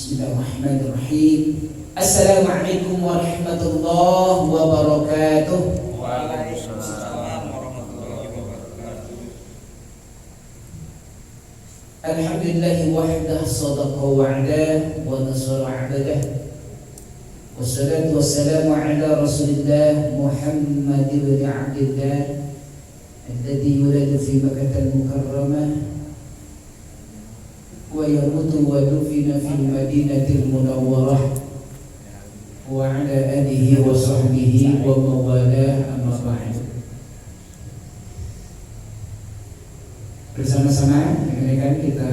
Bismillahirrahmanirrahim. Assalamualaikum warahmatullahi wabarakatuh. Waalaikumsalam warahmatullahi wabarakatuh. Alhamdulillahi wahdah sadaqa wa'adah wa nasara 'abdah. Wassalatu wassalamu ala Rasulillah Muhammad ibn Abdillah alladhi yuladu fi Makkah al-Mukarramah wa yamutu wa dufina fi Madinatil Munawwarah wa ala alihi wa sahbihi wa mawalah, amma ba'd. Bersama-sama dengan kita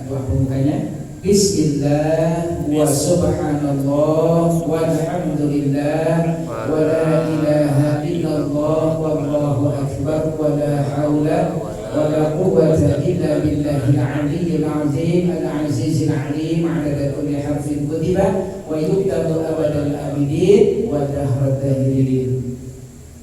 doa pembukanya. Bismillah wa subhanallah walhamdulillah wa la ilaha illallah wallahu akbar wa la hawla wa la quwwata illa billahil aliyyil azim al-azizil alim adada kulli harfin kutiba wa yuktabu abadal abidin wa dahrat dahilin.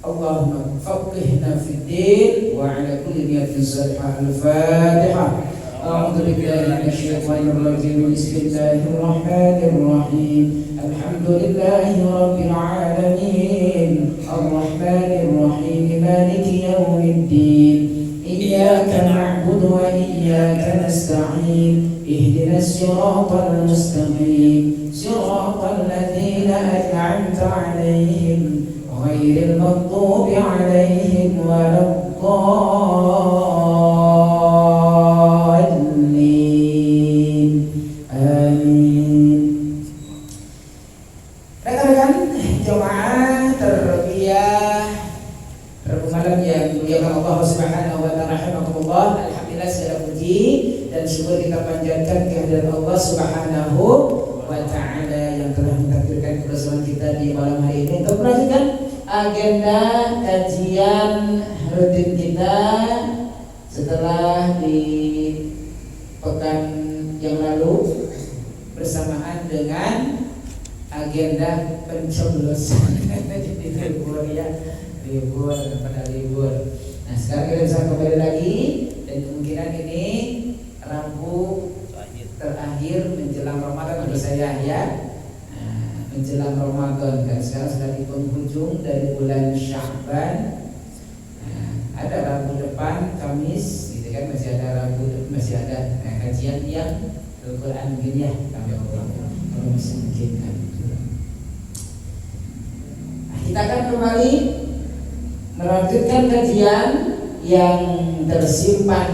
Allahumma faqihna fid din wa ala kulli niyatin salihah. Al-Fatihah. A'udzu billahi minasyaitonir rajim. Bismillahir rahmanir rahim. Alhamdulillahi rabbil alamin. Arrahmanir rahim. Maliki yaumiddin. Iyyaka na'budu wa iyyaka nasta'in. Ihdinas siratal mustaqim. Siratal ladzina an'amta 'alaihim ghairil maghdubi 'alaihim waladdallin. Amin. Rekan-rekan jemaah terbiah malam yang dimuliakan Allah Subhanahu wa taala, rahimakumullah. Alhamdulillah, segala puji dan syukur kita panjatkan kehadirat Allah Subhanahu wa taala yang telah mentakdirkan kebersamaan kita di malam hari ini untuk melanjutkan agenda kajian rutin kita setelah di pekan yang lalu bersamaan dengan agenda pencoblosan. Jadi libur ya, libur pada libur. Nah, sekarang kita bisa kembali lagi dan kemungkinan ini Rabu terakhir menjelang Ramadan bagi saya ya. Menjelang Ramadan kan sekarang sudah di penghujung dari bulan Sya'ban. Ada Rabu depan Kamis gitu kan, masih ada kajian yang Al-Quran mungkin ya, kalau masih mungkin kan. Kita akan kembali melanjutkan kajian yang tersimpan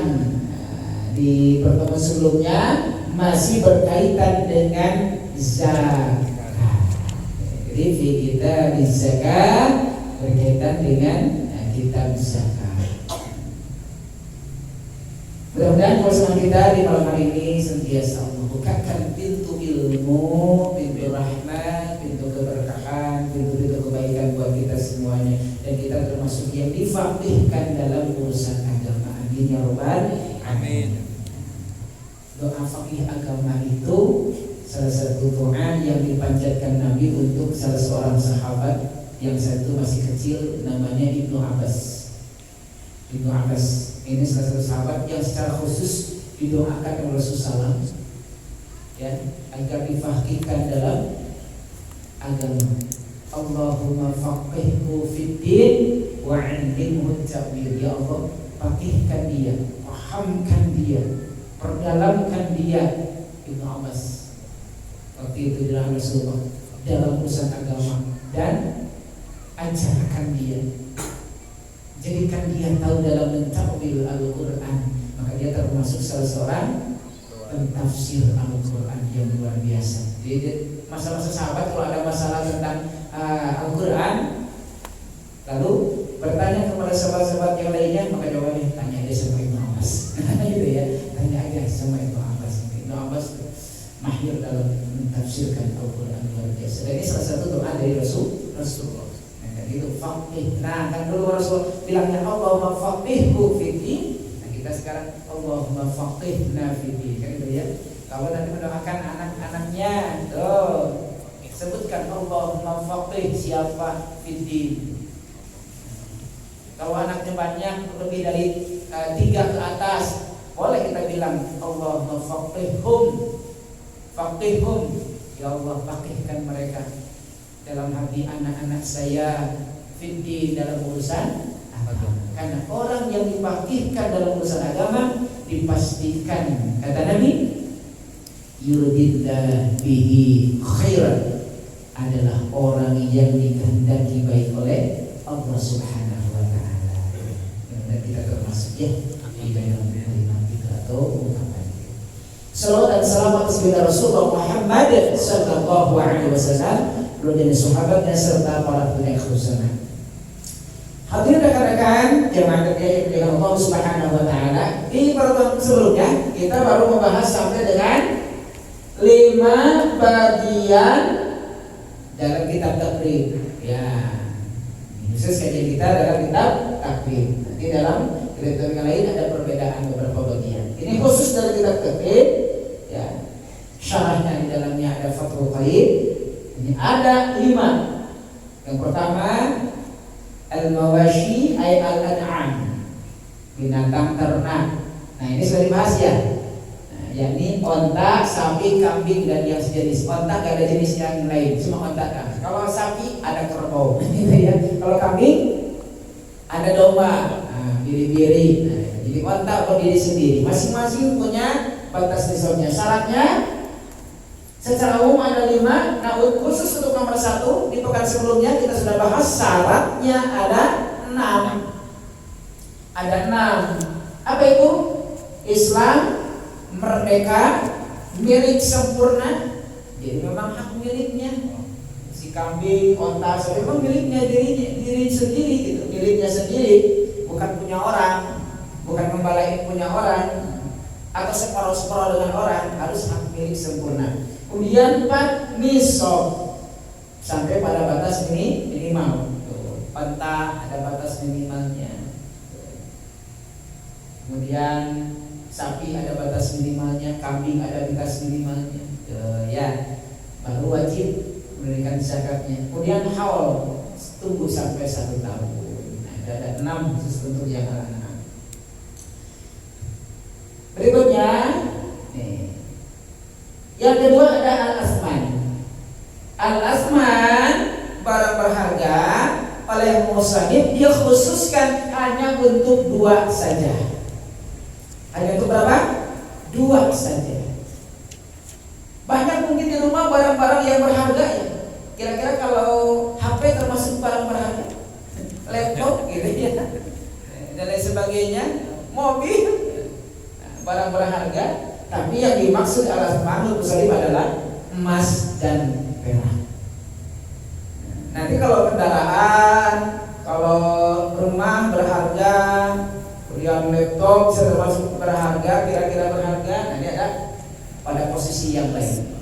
di pertemuan sebelumnya, masih berkaitan dengan zakat. Jadi kita di zakat berkaitan dengan kitab zakat. Mudah-mudahan bersama kita di malam hari ini senantiasa membukakan pintu ilmu, pintu rahmat, pintu keberkahan, pintu kebaikan buat kita semuanya, dan kita termasuk yang difaqihkan dalam urusan agama. Amin ya rabbal alamin. Doa faqih agama itu salah satu doa yang dipanjatkan Nabi untuk salah seorang sahabat yang satu masih kecil, namanya Ibnu Abbas. Ibnu Abbas ini salah satu sahabat yang secara khusus didoakan oleh Rasulullah ya, agar difaqihkan dalam agama. Allahumma faqihhu fid din wa 'allimhu ta'wil. Ya Allah, faqihkan dia, pahamkan dia, perdalamkan dia. Ibnu Abbas waktu itu adalah Rasulullah dalam urusan agama, dan ajarkan dia, jadikan dia tahu dalam mentafsir Al-Quran. Maka dia termasuk salah seorang pentafsir Al-Quran yang luar biasa. Jadi masa-masa sahabat kalau ada masalah tentang Al-Quran, lalu bertanya kepada sahabat-sahabat yang lainnya, maka jawabannya tanya aja sama Ibnu Abbas. Gitu ya, tanya aja sama Ibnu Abbas. Ibnu Abbas mahir dalam mentafsirkan Al-Quran luar biasa. Dan ini salah satu doa dari Rasulullah. Dan itu faqih. Nah, kan dulu Rasul bilangnya Allahumma faqihhu fid din. Nah, kita sekarang Allahumma faqihna fid din. Kan itu ya. Kalau nanti mendoakan anak-anaknya, tuh sebutkan Allahumma faqih siapa fid din. Kalau anaknya banyak lebih dari 3 ke atas, boleh kita bilang Allahumma faqihhum Faqihhum, ya Allah faqihkan mereka dalam hati anak-anak saya, fiddin, dalam urusan agama. Karena orang yang difaqihkan dalam urusan agama dipastikan, kata Nabi, yuridillah bihi khairan, adalah orang yang dikehendaki baik oleh Allah Subhanahu wa taala. Dan kita termasuk ya di dalam kalimat kita atau ungkapan. Salawat dan salam atas baginda Rasulullah Muhammad sallallahu alaihi wasallam, keluarga sahabatnya serta para pengikut sunnah. Hadirin rekan-rekan jemaah yang dimuliakan Allah Subhanahu wa taala, di pertemuan sebelumnya kita baru membahas sampai dengan 5 bagian dalam kitab takrib. Ya, khusus kajian kita dalam kitab takrib. Nanti dalam kitab yang lain ada perbedaan beberapa bagian. Ini khusus dari kitab takrib. Ya, syarahnya di dalamnya ada Fathul Qayyim. Ini ada 5. Yang pertama al-mawashi ay al-an'am, binatang ternak. Nah ini sudah dibahas ya. Nah, yakni onta, sapi, kambing dan yang sejenis. Onta gak ada jenis yang lain, cuma onta kan. Kalau sapi ada kerbau, gitu ya. Kalau kambing ada domba, biri-biri. Nah, jadi onta berdiri sendiri. Masing-masing punya batas nisabnya. Syaratnya secara umum ada 5. Nah khusus untuk nomor 1 di pekan sebelumnya kita sudah bahas syaratnya ada 6. Ada 6. Apa itu? Islam, merdeka, milik sempurna. Jadi memang hak miliknya. Si kambing, onta, memang miliknya diri sendiri gitu. Miliknya sendiri, bukan punya orang, bukan membalai punya orang atau separuh-separuh dengan orang, harus hak milik sempurna. Kemudian 4 nisab, sampai pada batas ini minimal. Onta ada batas minimalnya. Kemudian sapi ada batas minimalnya, kambing ada batas minimalnya. Ya, baru wajib memberikan zakatnya. Kemudian haul, tunggu sampai 1 tahun. Nah, ada 6 khusus untuk yang anak-anak. Berikutnya, nih. Yang kedua ada al-asman. Al-asman, barang berharga oleh musannif dia khususkan hanya untuk 2 saja. Hanya untuk berapa? 2 saja. Banyak mungkin di rumah barang-barang yang berharga ya. Kira-kira kalau HP termasuk barang berharga, laptop gitu ya, dan lain sebagainya, mobil, barang berharga. Tapi yang dimaksud al-asmanul musannif adalah emas dan perak. Nanti kalau kendaraan, kalau rumah berharga, kemudian laptop bisa termasuk berharga, kira-kira berharga, nanti ada pada posisi yang lain,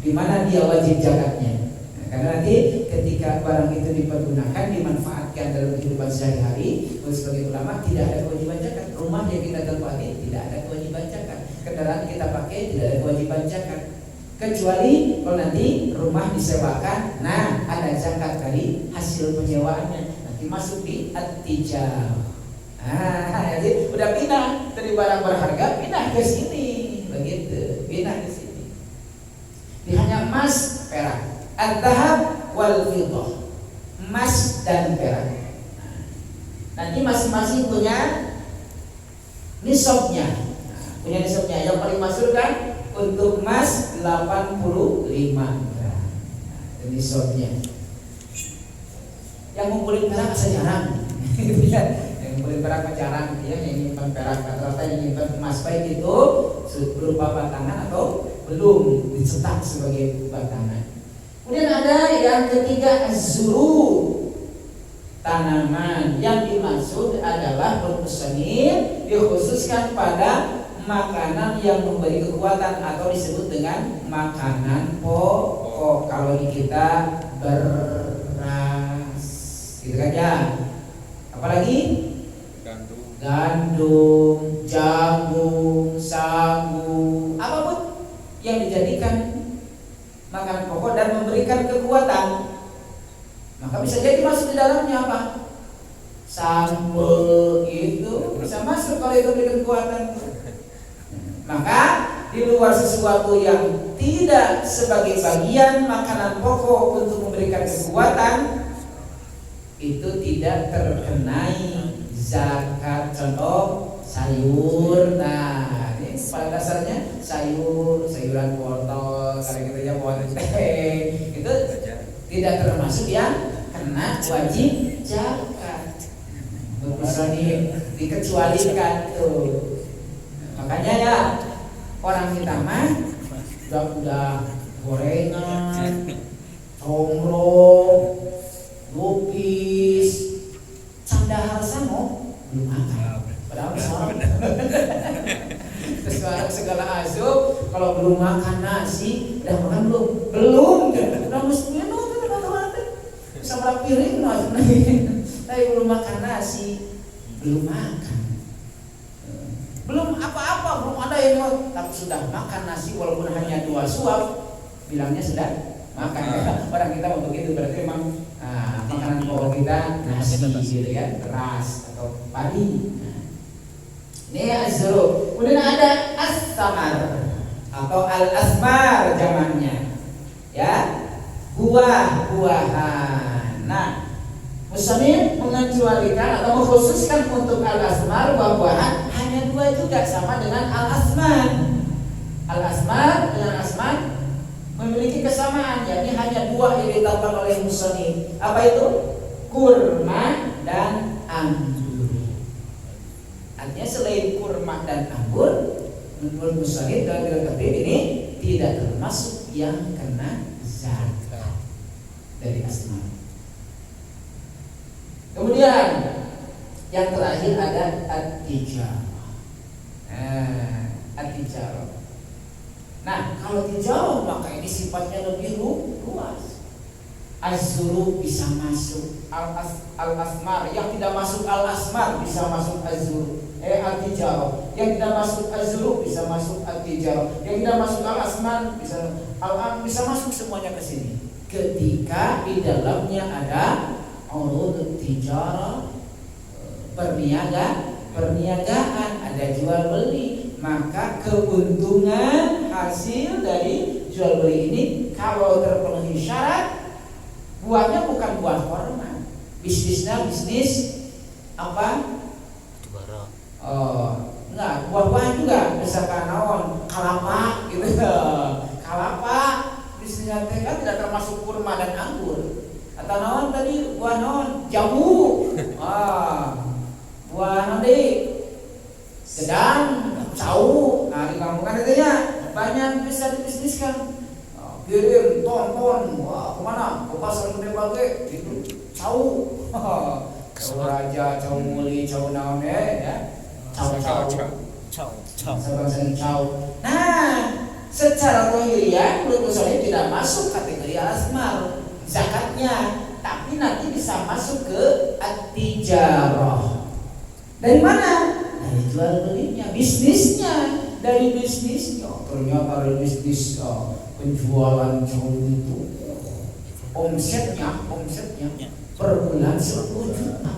di mana dia wajib zakatnya. Karena nanti ketika barang itu dipergunakan, dimanfaatkan dalam kehidupan sehari-hari, sebagai ulama tidak ada kewajiban zakat. Rumah yang kita tempati tidak ada kewajiban zakat. Kendaraan kita pakai tidak ada kewajiban zakat. Kecuali kalau nanti rumah disewakan, nah ada zakat dari hasil penyewaannya, nanti masuk di at-tijar. Jadi udah pindah dari barang berharga, pindah ke sini, begitu, pindah ke sini. Ini hanya emas, perak, al-dhahab wal fiddah, emas dan perak. Nanti masing-masing punya nisabnya. Punya nisabnya. Yang paling masyhur kan untuk emas 85 gram. Nisabnya. Yang ngumpulin perak sejarang. Yang ngumpulin perak jarang, ya, yang nyimpan perak rata-rata yang nyimpan emas baik itu berupa batangan atau belum dicetak sebagai batangan. Kemudian ada yang ketiga az-zuru, tanaman. Yang dimaksud adalah bermusannif dikhususkan pada makanan yang memberi kekuatan atau disebut dengan makanan pokok. Kalau di kita beras, gitu kan ya. Apalagi gandum, jagung, sagu, apapun yang dijadikan makanan pokok dan memberikan kekuatan, maka bisa jadi masuk di dalamnya apa? Sambal itu bisa masuk kalau itu memberikan kekuatan. Maka di luar sesuatu yang tidak sebagai bagian makanan pokok untuk memberikan kekuatan, itu tidak terkenai zakat. Contoh sayur, nah ini pada dasarnya sayuran wortel, kalau kita ya wortel itu tidak termasuk yang kena wajib zakat. Bisa dikecualikan tuh. Makanya ya orang kita mah udah gorengan, tomro, lupis, candahar samo belum makan. Padahal seorang sekarang segala asup kalau belum makan nasi, udah makan belum? Belum. Udah mesti minum bisa berapa piring tapi belum makan nasi, belum makan. Belum apa-apa, belum ada yang tapi sudah makan nasi walaupun hanya 2 suap, bilangnya sudah makan. Orang kita mau begitu berarti memang makanan pokok kita nasi gitu kan, beras atau padi. Ini az-zurub. Kemudian ada as-samar atau al-asmar zamannya. Ya, buah-buahan. Nah, musannif mengecualikan atau mengkhususkan untuk al-asmar buah-buahan hanya 2 juga, sama dengan al-asman. Al-asmar dengan asman memiliki kesamaan, yakni hanya 2 yang ditetapkan oleh musannif. Apa itu? Kurma dan anggur. Artinya selain kurma dan anggur, menurut musannif dalam kitab ini tidak termasuk yang kena zakat dari asman. Kemudian yang terakhir ada at-tijarah. At-tijarah. Nah, kalau tijarah maka ini sifatnya lebih luas. Az-zurub bisa masuk, al-asmar yang tidak masuk al-asmar bisa masuk az-zurub. At-tijarah yang tidak masuk az-zurub bisa masuk at-tijarah. Yang tidak masuk al-asmar bisa masuk semuanya ke sini. Ketika di dalamnya ada urud tijarah, perniagaan, ada jual beli, maka keuntungan hasil dari jual beli ini kalau terpenuhi syarat, buahnya bukan buah korma, bisnisnya bisnis apa? Enggak, buah-buahan juga, misalkan kalapa gitu, kalapa bisnisnya kan tidak termasuk kurma dan anggur. Atau naon tadi buah naon jamu, buah nanti sedang cau. Nah di kampung kan itu ya banyak bisa dibisniskan. Kirim ton, wah kemana? Ke pasar gede bagai gitu, cau, cau raja, cau muli, cau naon ya, cau. Sabang cau. Nah secara lahiriah menurut saya tidak masuk kategori asmar zakatnya, tapi nanti bisa masuk ke at-tijarah. Dari mana? Dari jual belinya, bisnisnya, dari bisnisnya. Ternyata dari bisnis penjualan jauh itu omsetnya per bulan 10 juta.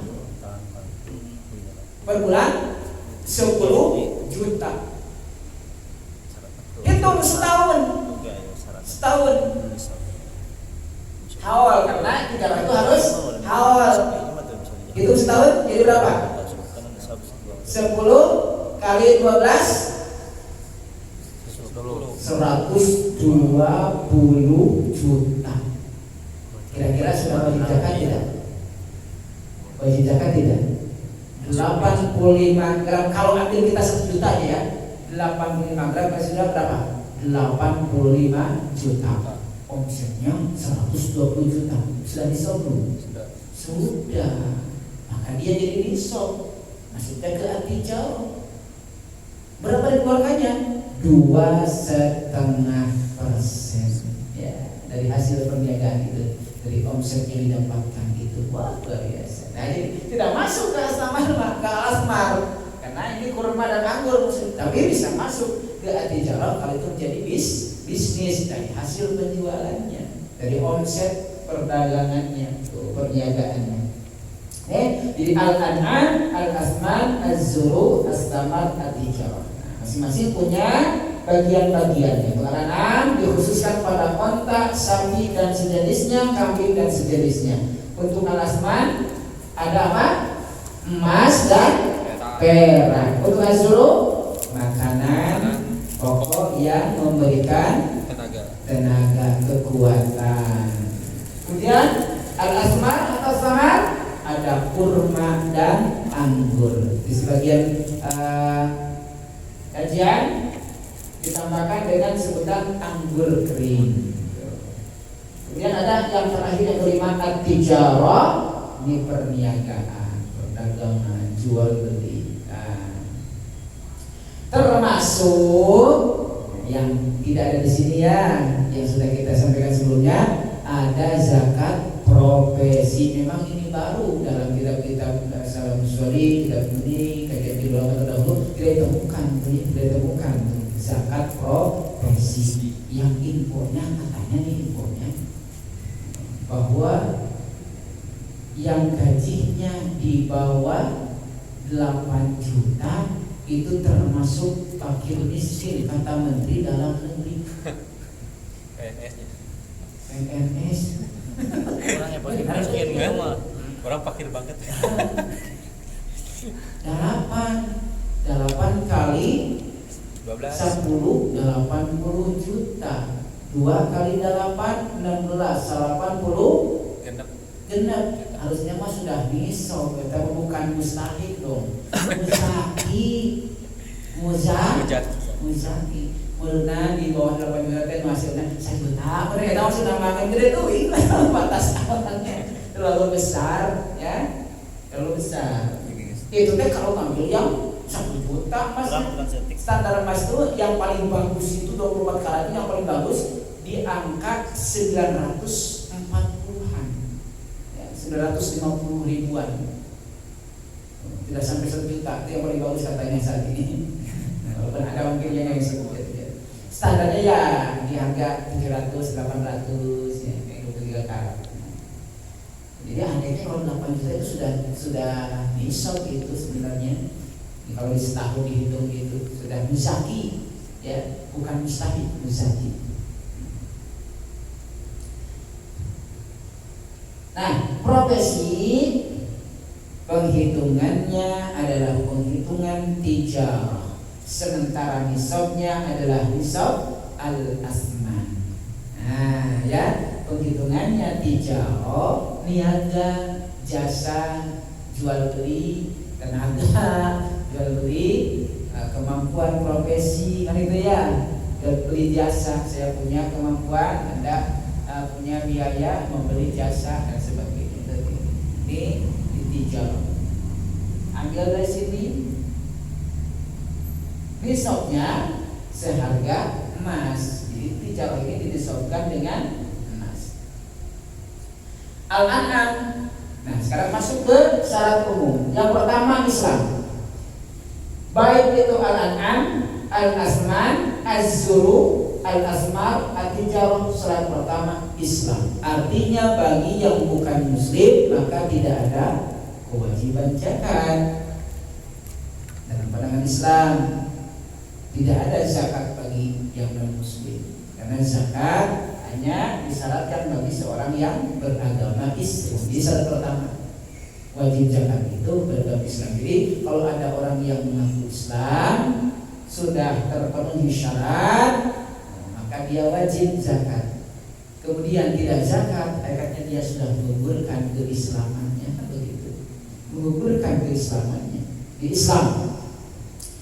Per bulan 10 juta. Hitung setahun. Haul, karena 300 itu harus haul. Hitung setahun jadi berapa? 10 kali 12 120 juta. Kira-kira sudah wajib zakat tidak? Wajib zakat tidak? 85 gram. Kalau ambil kita 1 juta aja ya, 85 gram sudah berapa? 85 juta. Omsetnya 120 juta. Sudah nisab belum? Sudah. Maka dia jadi nisab. Masuknya ke at-tijarah. Berapa dikeluarkannya? 2,5% ya, dari hasil perniagaan itu, dari omset yang didapatkan itu. Wah luar biasa. Nah jadi tidak masuk ke asmar, karena ini kurma dan anggur, tapi bisa masuk ke at-tijarah kalau itu menjadi bisnis dari hasil penjualannya, dari omset perdagangannya, perniagaannya. Jadi al-an'am, al-asman, az-zurub, as-samar, at-tijarah. Masing-masing punya bagian-bagiannya. Untuk al-an'am dikhususkan pada onta, sapi dan sejenisnya, kambing dan sejenisnya. Untuk al-asman ada apa? Emas dan perak. Untuk az-zuru makanan pokok yang memberikan tenaga kekuatan. Kemudian al-asman atau samar ada kurma dan anggur. Di sebagian kajian ditambahkan dengan sebutan anggur kering. Kemudian ada yang terakhir yang kelima at-tijarah, ini perniagaan, perdagangan, jual beli. Termasuk yang tidak ada di sini ya, yang sudah kita sampaikan sebelumnya, ada zakat profesi. Memang ini baru dalam kitab-kitab Salam Suri, kitab ini, kajian di ulama terdahulu tidak ditemukan zakat profesi. Yang infonya katanya nih infonya bahwa yang gajinya di bawah 8 juta itu termasuk fakir miskin, kata Menteri Dalam Negeri. PNS. Orang yang paling miskin mah. Orang fakir banget. 8 kali 12 10 80 juta. 2 kali 8 16 80 genep. Harusnya mah sudah nisab, tapi bukan mustahil dong. Muzaki. Mulna di bawah 8 juta teh hasilnya 1 juta. Mereka tahu sudah makan gede tuh, batas awannya terlalu besar ya. Terlalu besar. Itu teh kalau ngambil yang 1 juta mas. Standar mas itu yang paling bagus itu 24 karat, yang paling bagus di angka 940-an. Ya, 950 ribuan. Tidak sampai 1 juta, itu yang paling bagus katanya saat ini. Walaupun ada mungkin yang sebut ya. Standarnya ya di harga 700, 800 ya, kayak 23 karat. Jadi andainya kalau 8 juta itu sudah nisab itu sebenarnya. Kalau di setahun dihitung itu sudah muzaki ya, bukan mustahil, muzaki. Nah, profesi penghitungannya adalah penghitungan tijarah. Sementara nisabnya adalah nisab al-asman. Nah, ya, penghitungannya tijarah, niaga, jasa, jual beli, tenaga, jual beli, kemampuan profesi, kan itu ya. Jual beli jasa, saya punya kemampuan, Anda punya biaya membeli jasa dan sebagainya. Ini tijarah. Ambil dari sini. Nisabnya seharga emas. Jadi tijarah ini dinisabkan dengan emas. Al-an'am. Nah, sekarang masuk ke syarat umum. Yang pertama Islam. Baik itu al-an'am, al-asman, az-zuru, al-asmar, at-tijarah, syarat pertama Islam. Artinya bagi yang bukan muslim maka tidak ada kewajiban zakat. Dalam pandangan Islam tidak ada zakat bagi yang non muslim, karena zakat hanya disyaratkan bagi seorang yang beragama Islam. Jadi syarat pertama wajib zakat itu beragama Islam. Jadi kalau ada orang yang mengaku Islam sudah terpenuhi syarat, maka dia wajib zakat. Kemudian tidak zakat, artinya dia sudah menggugurkan keislamannya, begitu, menggugurkan keislamannya di Islam.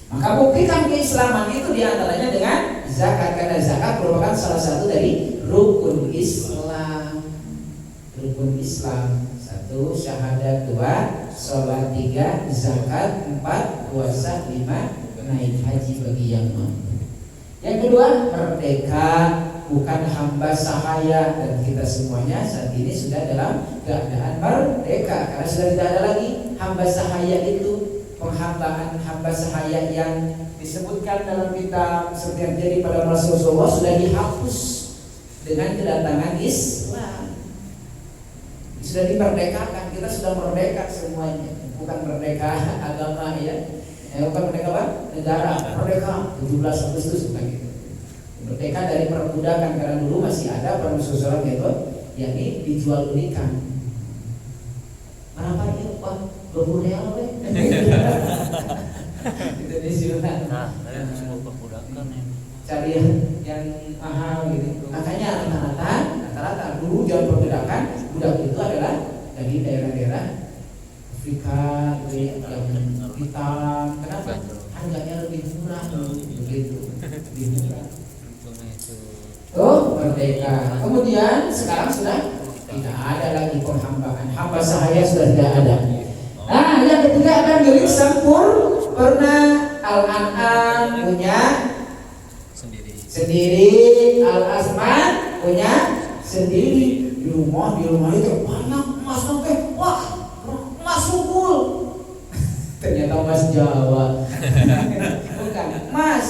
Maka buktikan keislaman itu diantaranya dengan zakat, karena zakat merupakan salah satu dari rukun Islam. Rukun Islam 1 syahadat, 2 sholat, 3 zakat, 4 puasa, 5 naik haji bagi yang mampu. Yang kedua merdeka, bukan hamba sahaya, dan kita semuanya saat ini sudah dalam keadaan merdeka karena sudah tidak ada lagi hamba sahaya itu. Penghambaan hamba sahaya yang disebutkan dalam kitab seperti yang terjadi pada Rasulullah sudah dihapus dengan kedatangan Islam. Sudah dimerdekakan, kita sudah merdeka semuanya, bukan merdeka agama ya. Bukan merdeka apa? Negara, merdeka 17 Agustus bukan gitu. Merdeka dari perbudakan, karena dulu masih ada permusuhan gitu, yakni dijual belikan. Berapa itu Pak? 20 real weh. Indonesia. Nah, semua perbudakan ya. Cari yang mahal gitu. Makanya rata-rata dulu jual perbudakan, budak itu adalah dari daerah-daerah Afrika gitu ya, yang hitam. Kenapa? Harganya lebih murah begitu. Lebih murah. Oh, merdeka. Kemudian sekarang sudah tidak ada lagi penghambaan. Hamba sahaya sudah tidak ada. Nah, yang ketiga ada milik sempurna. Al-An'am punya sendiri, Al-Asman punya sendiri. Di rumah itu banyak emas sampai wah, emas sukul. Ternyata emas Jawa. Bukan emas.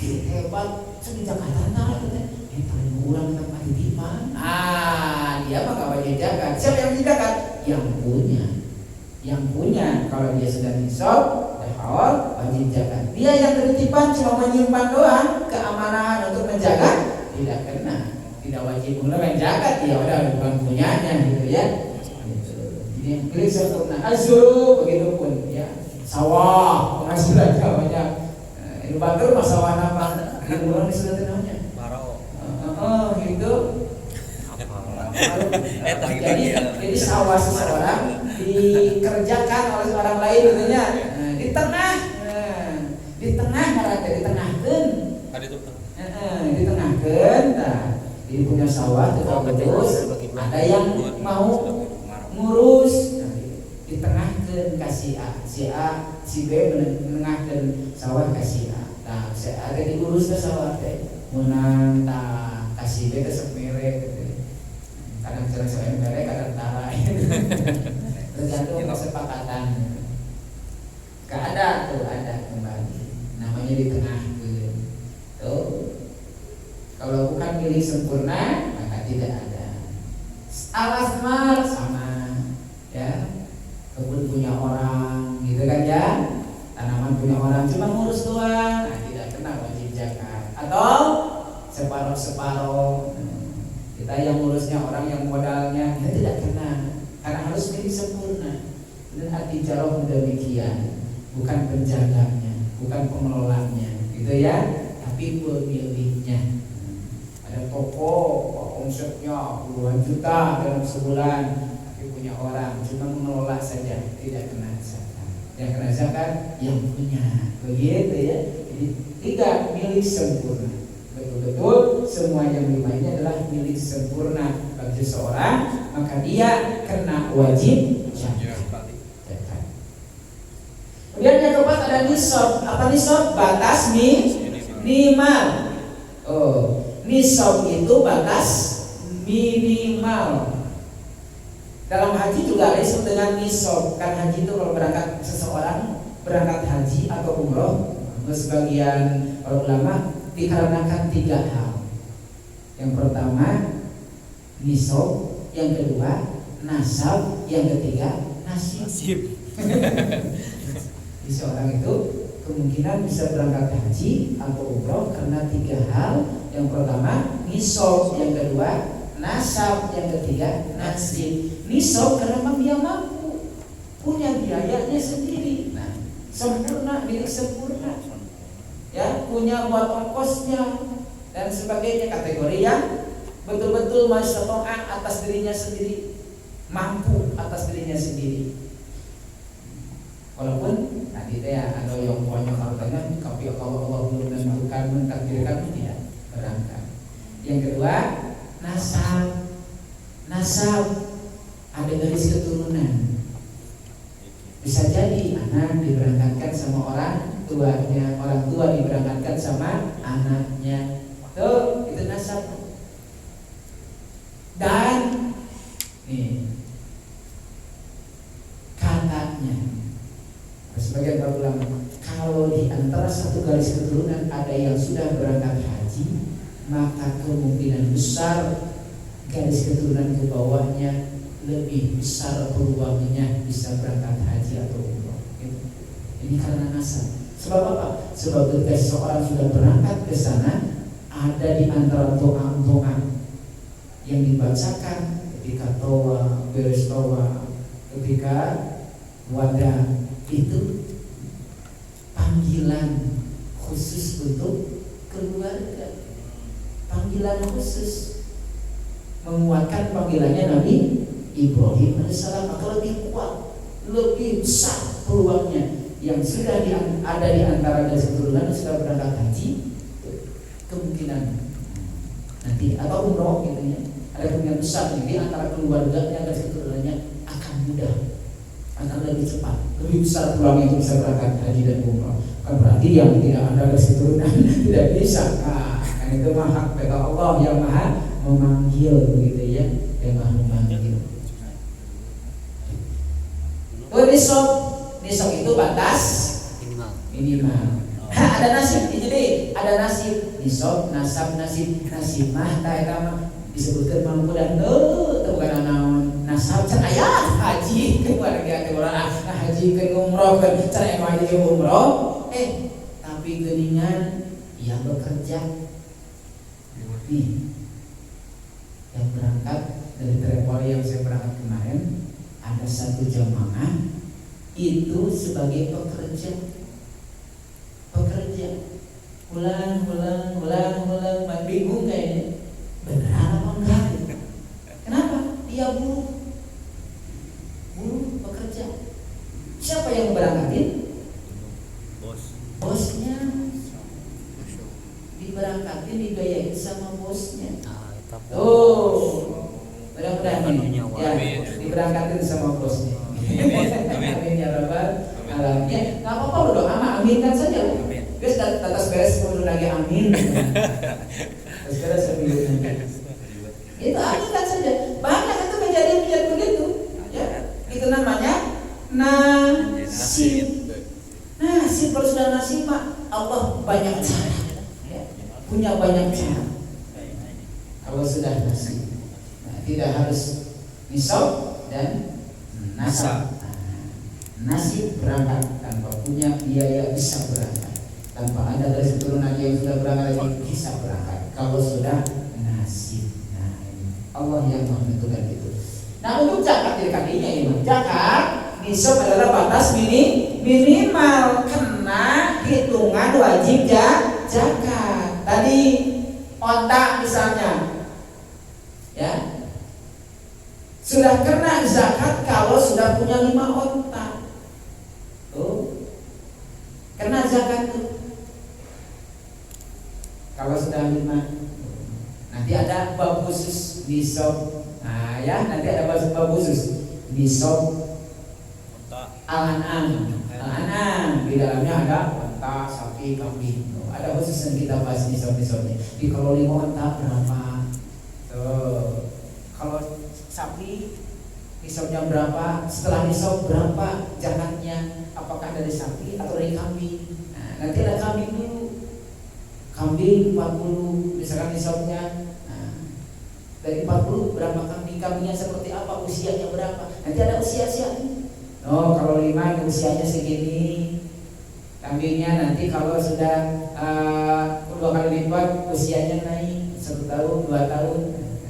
Hebat, semenjak Jakarta ini paling murah tempat titipan. Dia mah gak wajib zakat. Siapa yang wajib zakat? Yang punya. Kalau dia sudah nisab, haul, wajib zakat. Dia yang titipan cuma menyimpan doang, keamanan untuk menjaga tidak kena, tidak wajib mengeluarkan zakat. Ya udah bukan punyanya gitu ya. Ini milik sempurna. Azuru begitu pun ya. Sawah penghasilan banyak. Ini batur mah sawah apa? Yang bulan sudah tenangnya. Gitu. Jadi sawah seseorang dikerjakan oleh seorang lain tentunya. Di tengah berarti ditengahkeun. Ditengahkeun. Jadi punya sawah tetap terus. Ada yang mau ngurus. Ditengahkeun kasih si B menengahkeun sawah kasih A. Nah, ada diurus ke sawah teh. Menang kasih B ke merek gitu. Kadang selesai merek, kadang tara. Tergantung kesepakatan. Ada kembali. Namanya ditengahkeun. Tuh. Kalau bukan milik sempurna, maka tidak ada. Al-Asmar sama ya. Kebun punya orang, gitu kan ya. Tanaman punya orang, cuma ngurus doang, tidak kena wajib zakat. Atau separuh kita yang ngurusnya orang yang modalnya, kita tidak kena, karena harus milik sempurna. Dan arti jaroh demikian, bukan penjaganya, bukan pengelolanya, gitu ya, tapi pemiliknya. Ada toko, omsetnya puluhan juta dalam sebulan, punya orang, cuma mengelola saja, tidak kena zakat. Yang kena zakat yang punya, begitu ya. Jadi tidak milik sempurna. Betul-betul semua yang dimiliki adalah milik sempurna bagi seseorang, maka dia kena wajib zakat. Kemudian yang keempat ada nisab. Apa nisab? Batas minimal. Nisab itu batas minimal. Dalam haji juga ada disebut dengan nisab. Kan haji itu kalau seseorang berangkat haji atau umroh, sebagian para ulama dikarenakan 3 hal. Yang pertama nisab, yang kedua nasab, yang ketiga nasib. Jadi seorang itu kemungkinan bisa berangkat haji atau umroh karena 3 hal. Yang pertama nisab, yang kedua nasab, yang ketiga nasib. Nisab karena memang dia mampu, punya biayanya sendiri. Nah, sempurna, milik sempurna. Ya, punya buat ongkosnya dan sebagainya, kategori yang betul-betul masyarakat atas dirinya sendiri, mampu atas dirinya sendiri. Walaupun tadi ya ada yang punya hartanya, tapi kalau Allah belum menentukan, mentakdirkan, tidak berangkat. Yang kedua nasab, ada garis keturunan. Bisa jadi anak diberangkatkan sama orang tuanya, orang tua diberangkatkan sama anaknya. Tuh, itu nasab. Dan katanya sebagian para ulama, kalau di antara satu garis keturunan ada yang sudah berangkat haji, maka kemungkinan besar garis keturunan ke bawahnya lebih besar peluangnya bisa berangkat haji atau umroh. Ini karena nasab. Sebab apa? Sebab ketika seseorang sudah berangkat ke sana, ada di antara doa-doa yang dibacakan ketika toa, beres toa, ketika wadah, itu panggilan khusus untuk keluarga, panggilan khusus menguatkan panggilannya Nabi Ibrahim alaihissalam. Maka lebih kuat, lebih besar peluangnya yang sudah ada di antara garis keturunan sudah berangkat haji, kemungkinan nanti atau umroh gitu ya, ada kemungkinan besar di antara keluarganya garis keturunannya akan mudah, akan lebih cepat, lebih besar peluangnya untuk bisa berangkat haji dan umroh. Kan berarti yang tidak ada garis keturunan tidak bisa. Nah, kan itu mah hak bagi Allah yang maha memanggil begitu ya, yang maha memanggil. Nisab itu batas minimal. Ada nasib, jadi ada nasib nisab, nasab, nasib mah tak mah disebutkan mampu dan tuh bukan naon nasab can aya haji keluarga orang haji ke umroh kan cara haji ke umroh tapi geningan yang bekerja nih yang berangkat dari Tripoli yang saya berangkat kemarin ada satu jamaah itu sebagai pekerja ulang bingung kayaknya beneran apa enggak? Kenapa? Dia buruh pekerja. Siapa yang berangkatin? Bosnya. Diberangkatin, dibiayain sama bosnya. Mudah-mudahan ya diberangkatin sama bosnya. Amin ya rabbal alamin. Nggak apa-apa lu doa mah aminkan saja. Guys, atas beres perlu lagi amin. Atas beres amin. Itu aminkan saja. Banyak itu kejadian begitu. Ya, itu namanya nasib. Nasib kalau sudah nasib Pak, Allah banyak cara. Ya, punya banyak cara. Kalau sudah nasib, tidak harus nisab dan nasab. Nasib berangkat tanpa punya biaya bisa berangkat, tanpa ada garis keturunan yang sudah berangkat lagi bisa berangkat. Kalau sudah nasib, Allah yang menentukan itu. Nah untuk zakat dikalinya ini, zakat nisab adalah batas minimal kena hitungan wajib zakat. Tadi ontak misalnya, ya sudah kena zakat kalau sudah punya 5 ontak. Kena zakat tuh kalau sudah 5. Nanti ada bab khusus nisab. Nah ya, nanti ada bab khusus nisab al-an'am. Di dalamnya ada onta, sapi, kambing. Ada khusus yang kita bahas nisab-nisabnya. Jadi kalau 5 onta berapa? Tuh. Kalau sapi nisabnya berapa? Setelah nisab berapa zakatnya? Apakah dari sapi atau dari kambing? Nah, nanti ada kambing dulu. Kambing 40 misalkan nisabnya. Nah, dari 40 berapa kambing? Kambingnya seperti apa? Usianya berapa? Nanti ada usia-usia. Oh, kalau 5 ini usianya segini. Kambingnya nanti kalau sudah 2 kali lipat usianya naik 1 tahun, 2 tahun.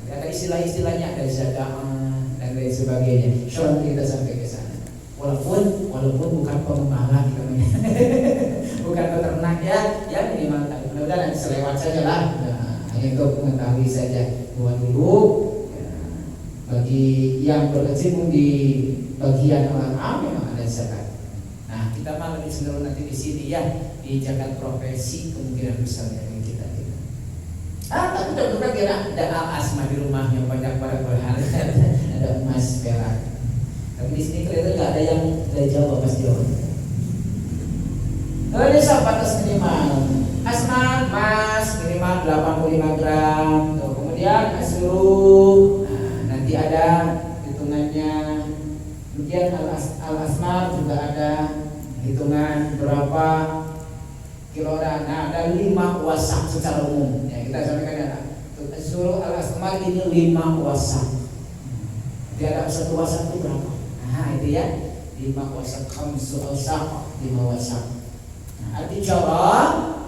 Nanti ada istilah-istilahnya, ada zada'ah dan lain sebagainya. Insyaallah kita sampai ke sana. Walaupun bukan pengembala namanya. Bukan peternak ya minimal tadi. Mudah-mudahan nanti selewat saja lah. Nah, hanya untuk mengetahui saja bahwa dulu ya, bagi yang berkecimpung di bagian al-an'am memang ada zakat. Nah, kita malah lebih cenderung nanti di sini ya di zakat profesi kemungkinan besar dari kita. Tapi mudah-mudahan kira ada al-asma di rumahnya banyak pada berharga. Ada emas perak. Tapi di sini kelihatan nggak ada yang dari Jawa pasti Jawa. Ini batas minimal. Asma emas minimal 85 gram. Tuh, kemudian asuru. Nah, nanti ada hitungannya. Kemudian al-asma juga ada hitungan berapa kilogram. Nah, ada 5 wasak secara umum. Ya, kita sampaikan ya. Asuru al-asma ini 5 wasak. Jadi ada 1 wasak itu berapa? Nah itu ya 5 wasak, khamsu wasak, 5 wasak. Nah, arti cara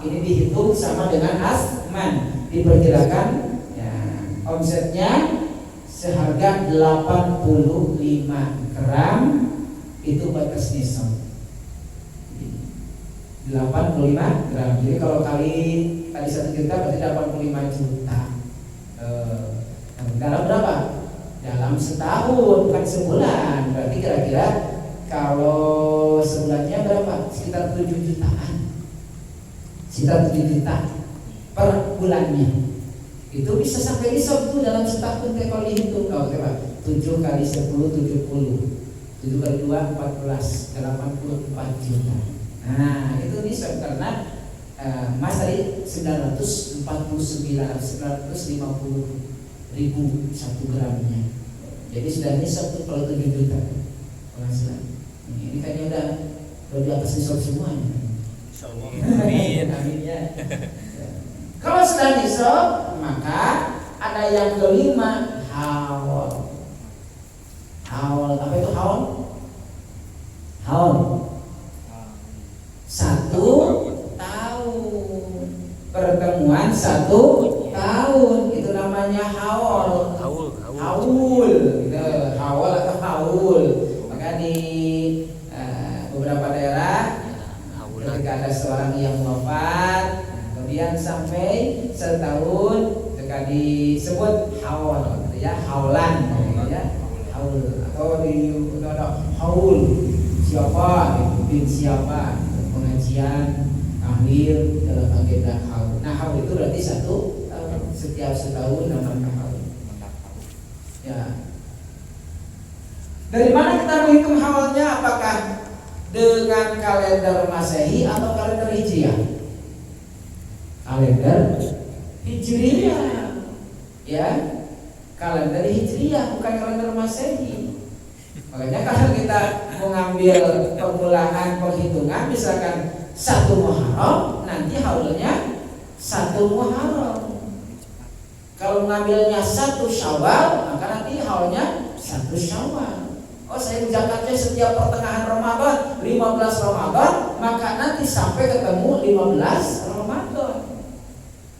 ini dihitung sama dengan asman. diperkirakan ya, omsetnya seharga 85 gram itu batas nisab. 85 gram. Jadi kalau kali 1 juta berarti 85 juta. Dalam berapa? Dalam setahun, bukan sebulan. Berarti kira-kira kalau sebulannya berapa? Sekitar 7 jutaan. Sekitar 7 juta per bulannya. Itu bisa sampai nisab tuh dalam setahun kalau dihitung. Kalau coba 7 kali 10 70. 7 kali 2 14, 84 juta. Nah, itu nisab karena Mas tadi 950 ribu 1 gramnya. Jadi sudah nisab tuh kalau 7 juta. Ini kayaknya udah di atas nisab semuanya. Amin. Amin ya. Kalau sudah nisab, maka ada yang kelima, haul. Haul, apa itu haul? Haul 1 tahun. Pertemuan 1 tahun itu namanya haul. Haul, haul atau haul. Maka di beberapa daerah ketika ada seorang yang wafat, kemudian sampai setahun, ketika disebut haul, ya haulan, ya haul atau di haul siapa, bin siapa, pengajian akhir dalam agenda haul. Nah haul itu berarti 1 tahun, setiap setahun namanya haul. Ya. Dari mana kita menghitung haulnya? Apakah dengan kalender Masehi atau kalender Hijriah? Kalender Hijriah, ya, kalender Hijriah bukan kalender Masehi. Makanya kalau kita mengambil permulaan perhitungan, misalkan 1 Muharram, nanti haulnya 1 Muharram. Kalau mengambilnya 1 Syawal, maka nanti haulnya 1 Syawal. Oh, saya zakatnya setiap pertengahan Ramadan, 15 Ramadan, maka nanti sampai ketemu 15 Ramadan.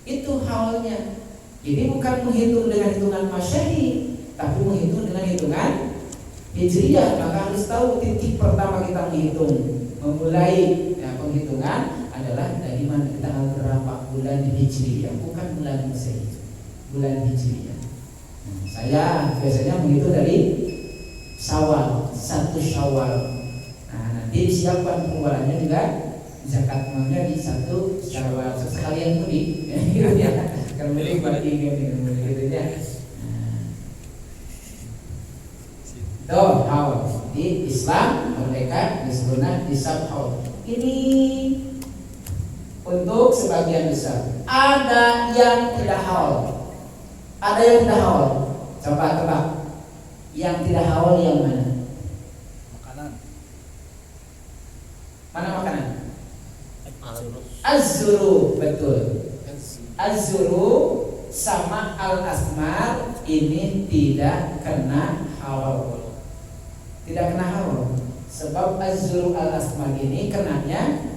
Itu haulnya. Jadi bukan menghitung dengan hitungan Masehi, tapi menghitung dengan hitungan Hijriah. Maka harus tahu titik pertama kita menghitung, memulai penghitungan adalah dari mana, tanggal berapa bulan Hijriah, bukan bulan Masehi, bulan Hijriah. Saya biasanya menghitung dari Syawal, 1 Syawal. Nah, nanti disiapkan pengeluarannya juga, zakat malnya di 1 Syawal. Sekalian mudik, ya, kalau mudik berarti gitu ya. Tuh, haul di Islam mereka disebutnya nisab haul. Ini untuk sebagian besar. Ada yang tidak haul. Ada yang tidak haul. Coba tebak. Yang tidak haul yang mana? Makanan. Mana makanan? Az-zuru, betul. Az-zuru sama al-asmar ini tidak kena haul. Tidak kena haul. Sebab az-zuru al-asmar ini kenanya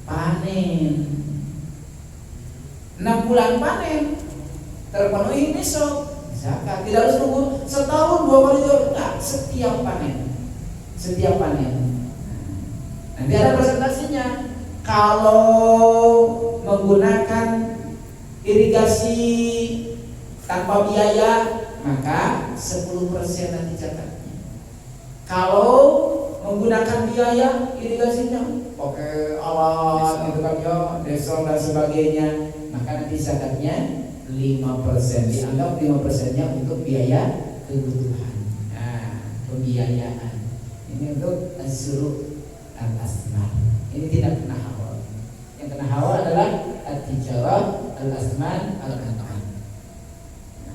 panen. 6 bulan panen, terpenuhi nisab zakat. Tidak harus nunggu setahun 2 kali itu, enggak, setiap panen. Setiap panen. Nanti ada presentasinya. Kalau menggunakan irigasi tanpa biaya, maka 10% nanti zakatnya. Kalau menggunakan biaya irigasinya, pakai alat gitu kan ya, desol dan sebagainya, maka nanti zakatnya 5%. Dianggap 5%-nya untuk biaya kebutuhan. Nah, pembiayaan. Ini untuk az-zuru al-asmar. Ini tidak kena haul. Yang kena haul adalah at-tijarah al-asman al-an'am.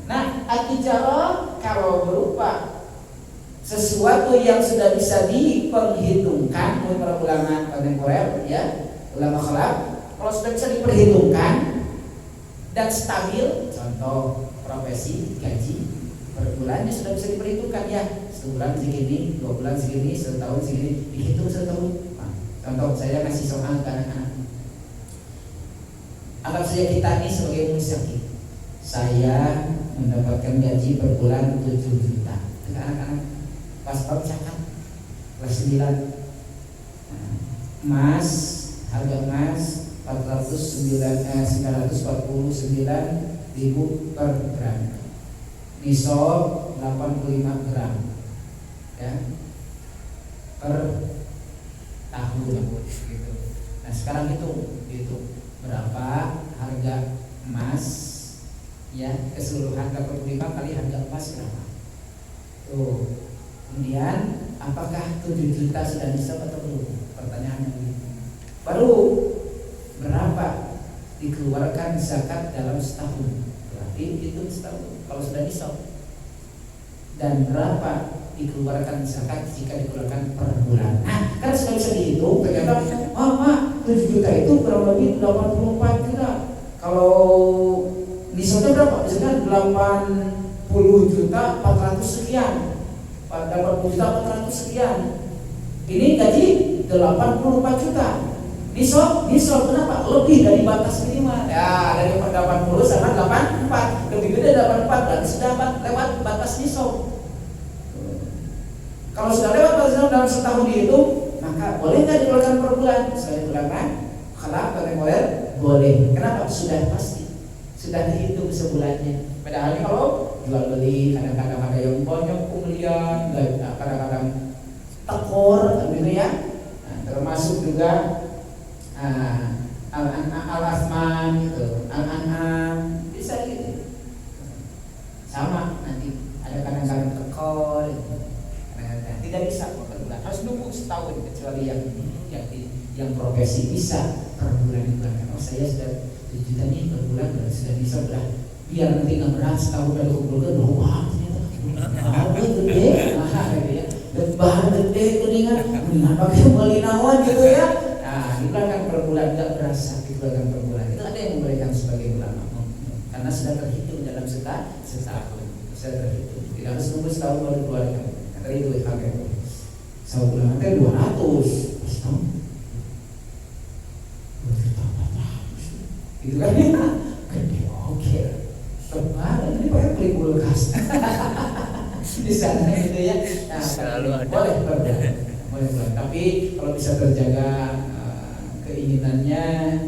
Nah, at-tijarah kalau berupa sesuatu yang sudah bisa diperhitungkan oleh para ulama kontemporer, ya, ulama khalaf, kalau sudah bisa diperhitungkan dan stabil, contoh profesi, gaji per bulannya sudah bisa diperhitungkan, ya, sebulan segini, 2 bulan segini, setahun segini, dihitung setahun. Nah, contoh saya kasih soal ke anak-anak. Anggap saja kita ini sebagai musafir. Saya mendapatkan gaji per bulan 7 juta. Anak-anak pas baru cakap kelas 9. Emas, harga emas 949.000 per gram. Nisab 85 gram. Ya. Per tahun gitu. Nah, sekarang itu berapa harga emas ya, keseluruhan 85 kali harga emas berapa? Tuh. Kemudian apakah 7 juta sudah nisab atau belum? Pertanyaannya begitu. Baru berapa dikeluarkan zakat dalam setahun? Berarti itu setahun kalau sudah nisab. Dan berapa dikeluarkan zakat jika dikeluarkan per bulan? Nah, kan sudah bisa dihitung. Ternyata, Mak, 7 juta itu kurang lebih 84 juta. Kalau nisabnya berapa? Misalkan 80 juta 400 sekian. 80 juta 400 sekian. Ini gaji 84 juta. Nisab kenapa? Lebih dari batas minimal. Ya, dari 80 sama 84. Lebih gede 84 dan sudah lewat batas nisab. Kalau sudah lewat batas nisab dalam setahun dihitung, maka boleh nggak dikeluarkan per bulan? Saya bilang kalau boleh. Kenapa? Sudah pasti. Sudah dihitung sebulannya. Padahal kalau jual beli kadang-kadang ada yang banyak pembelian, kadang-kadang tekor, gitu ya. Nah, termasuk juga al-asman gitu, al-an'am, bisa gitu. Sama nanti ada kadang-kadang tekor, gitu. Tidak bisa per bulan, harus nunggu setahun kecuali yang profesi bisa per bulan dikeluarkan. Oh, saya sudah 7 juta nih per bulan, sudah bisa berat. Biar nanti nggak berat setahun udah kumpulkan, wah ternyata gede, gitu ya. Dan bahan gede kuningan pakai melinawan gitu ya. Nah, dikeluarkan per bulan nggak berasa dikeluarkan per bulan. Itu ada yang memberikan sebagai ulama karena sudah terhitung dalam setahun. Sudah terhitung. Tidak harus nunggu setahun baru dikeluarkan. Tadi itu pakai saya bilang nanti 200 setahun. Gitu kan ya? Gede, oke. Lebaran ini pakai beli kulkas. Di sana gitu ya. Nah, selalu ada. Boleh. Tapi kalau bisa terjaga keimanannya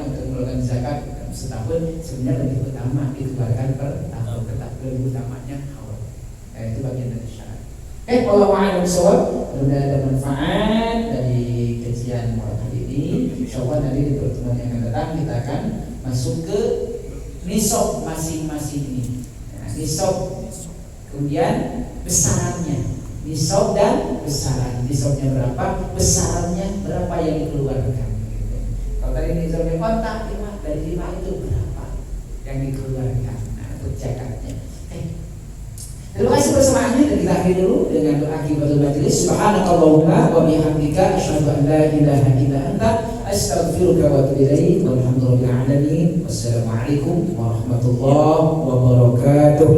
untuk melakukan zakat setahun, sebenarnya lebih utama dikeluarkan per tahun. Tetapi lebih utamanya awal. Itu bagian dari syarat. Allah wa'ala bishawab. Mudah ada manfaat dari kajian malam hari ini. Insyaallah nanti di pertemuan yang akan datang kita akan masuk ke nisab masing-masing ini. Nah, nisab kemudian besarannya, nisab dan besaran. Nisabnya berapa, besarannya berapa yang dikeluarkan gitu. Kalau tadi nisabnya kontak 5, dari 5 itu berapa yang dikeluarkan. Nah, itu zakatnya. Terima kasih bersamaannya dan kita akhiri dulu dengan doa kibatul majlis. Subhanakallahumma wa bihamdika asyhadu an la ilaha illa anta astaghfiruka wa atubu ilaik. Walhamdulillahirabbil alamin. Wassalamualaikum warahmatullahi wabarakatuh.